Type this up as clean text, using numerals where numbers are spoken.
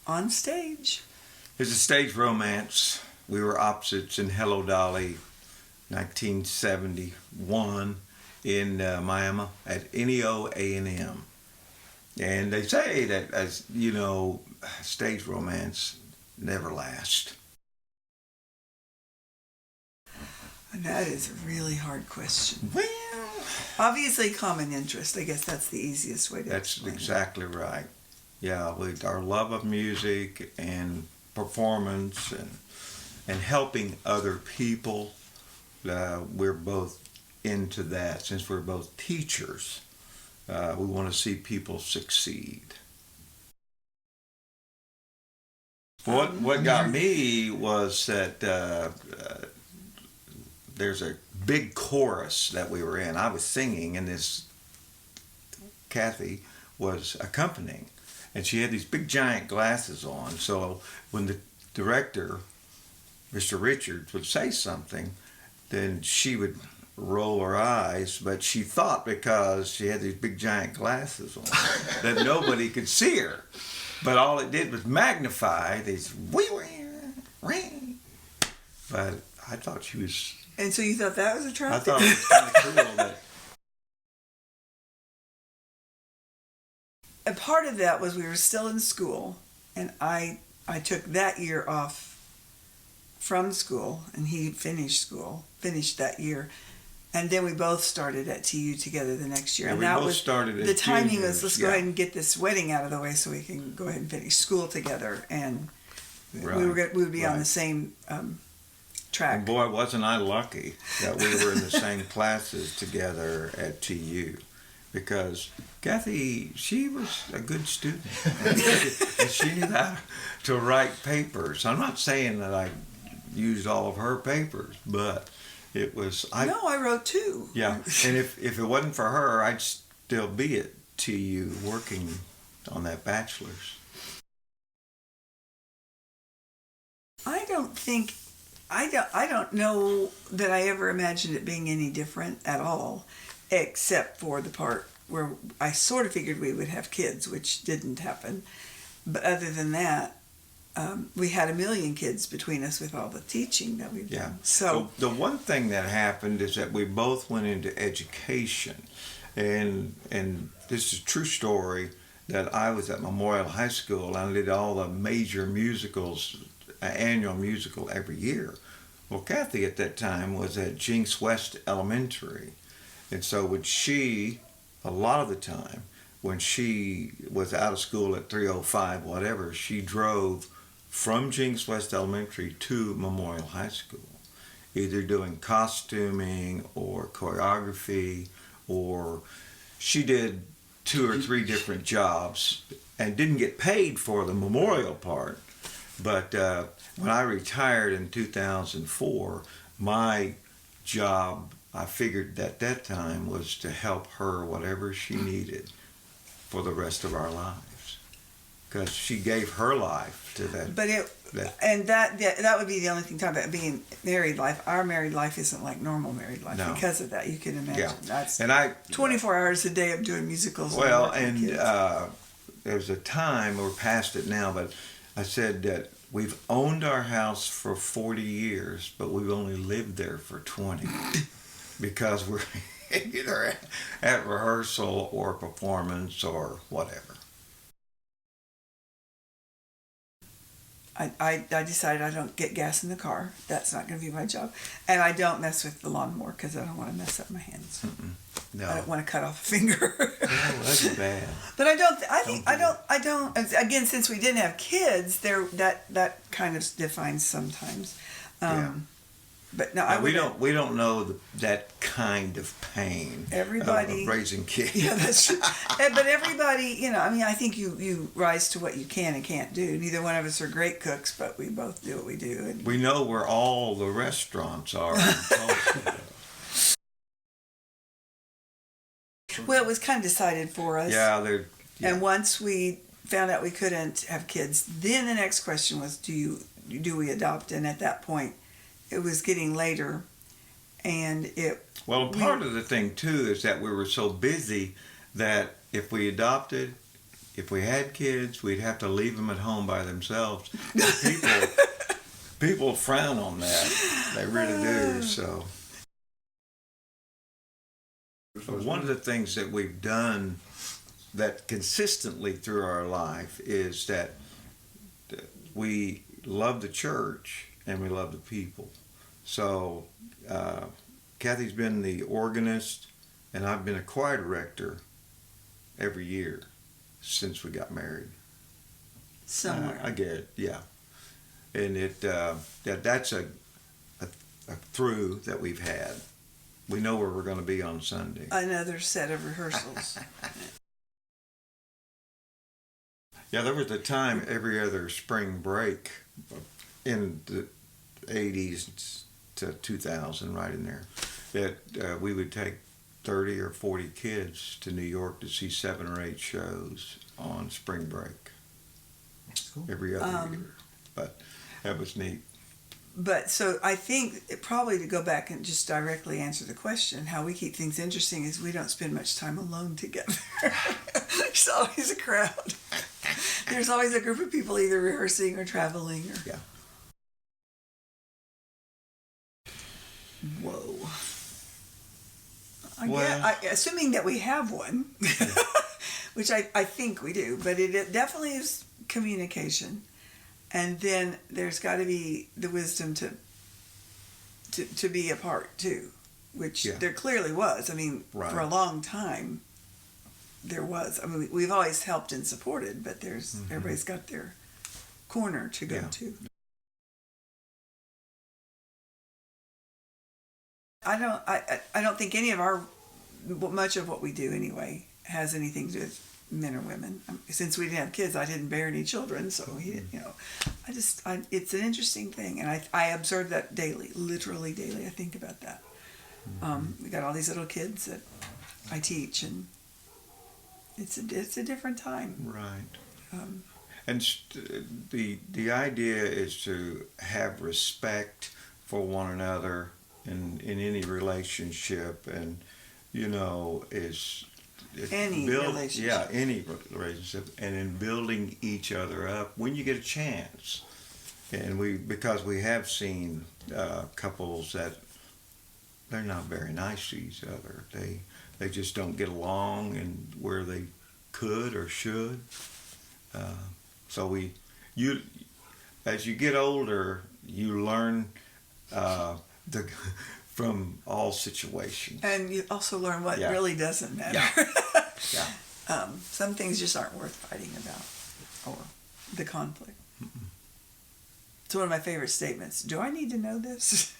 on stage. It's a stage romance. We were opposites in Hello Dolly, 1971, in Miami at NEO A&M. And they say that, as you know, stage romance never lasts. And that is a really hard question. Well, Obviously, common interest. I guess that's the easiest way to that's explain exactly right. Yeah, our love of music and performance and helping other people, we're both into that. Since we're both teachers, we want to see people succeed. What got me was that there's a big chorus that we were in. I was singing, and this Kathy was accompanying, and she had these big giant glasses on. So when the director, Mr. Richards, would say something, then she would roll her eyes, but she thought because she had these big giant glasses on that nobody could see her. But all it did was magnify these ring. But I thought she was. And so you thought that was I attractive? thought it was kind of cool that. A part of that was we were still in school, and I took that year off from school, and he finished that year. And then we both started at TU together the next year. Yeah, and we that both was started as the timing juniors, was, let's go ahead and get this wedding out of the way so we can go ahead and finish school together. And Right, we would be on right. the same track. And boy, wasn't I lucky that we were in the same classes together at TU. Because Kathy, she was a good student. And she knew how to write papers. I'm not saying that I used all of her papers, but it was. No, I wrote two. Yeah, and if it wasn't for her, I'd still be at TU working on that bachelor's. I don't know that I ever imagined it being any different at all, except for the part where I sort of figured we would have kids, which didn't happen. But other than that, we had a million kids between us with all the teaching that we've done. So the one thing that happened is that we both went into education, and this is a true story that I was at Memorial High School and I did all the major musicals, annual musical every year. Well, Kathy at that time was at Jinx West Elementary, and so a lot of the time, when she was out of school at 3:05, whatever, she drove from Jinx West Elementary to Memorial High School, either doing costuming or choreography, or she did 2 or 3 different jobs and didn't get paid for the memorial part. But when I retired in 2004, my job, I figured at that time, was to help her whatever she needed for the rest of our lives, because she gave her life to that. But that would be the only thing talking about being married life. Our married life isn't like normal married life because of that. You can imagine that's 24 hours a day of doing musicals. Well, and there's a time, we're past it now, but I said that we've owned our house for 40 years, but we've only lived there for 20 because we're either at rehearsal or performance or whatever. I decided I don't get gas in the car. That's not going to be my job. And I don't mess with the lawnmower because I don't want to mess up my hands. No. I don't want to cut off a finger. Oh, that's bad. But I don't. Again, since we didn't have kids, that kind of defines sometimes. But no, we don't know that kind of pain. Everybody of raising kids. Yeah, that's true. But everybody, I think you rise to what you can and can't do. Neither one of us are great cooks, but we both do what we do. And we know where all the restaurants are. Well, it was kind of decided for us. Yeah. And once we found out we couldn't have kids, then the next question was, do we adopt? And at that point, it was getting later, and part of the thing too is that we were so busy that if we adopted, if we had kids, we'd have to leave them at home by themselves. People frown on that. They really do. So one of the things that we've done that consistently through our life is that we love the church and we love the people. So Kathy's been the organist and I've been a choir director every year since we got married. Somewhere. I get it, yeah. And that's a through that we've had. We know where we're going to be on Sunday. Another set of rehearsals. Yeah, there was a time every other spring break in the 80s to 2000, right in there, that we would take 30 or 40 kids to New York to see 7 or 8 shows on spring break. That's cool. Every other year. But that was neat. But so I think probably to go back and just directly answer the question, how we keep things interesting is we don't spend much time alone together. There's always a crowd. There's always a group of people either rehearsing or traveling. Or... Yeah. Whoa. Assuming that we have one, which I think we do, but it definitely is communication. And then there's got to be the wisdom to be apart too, which there clearly was. I mean, for a long time, there was. I mean, we've always helped and supported, but there's everybody's got their corner to go to. I don't think any of much of what we do anyway has anything to do with men or women. Since we didn't have kids, I didn't bear any children, so he didn't, it's an interesting thing, and I observe that daily, literally daily. I think about that. We got all these little kids that I teach, and it's a different time. Right. And the idea is to have respect for one another in any relationship, and is any relationship. Yeah, any relationship, and in building each other up when you get a chance. And because we have seen couples that they're not very nice to each other. They just don't get along and where they could or should. So as you get older, you learn from all situations. And you also learn what really doesn't matter. Yeah. Some things just aren't worth fighting about, or the conflict. It's one of my favorite statements. Do I need to know this?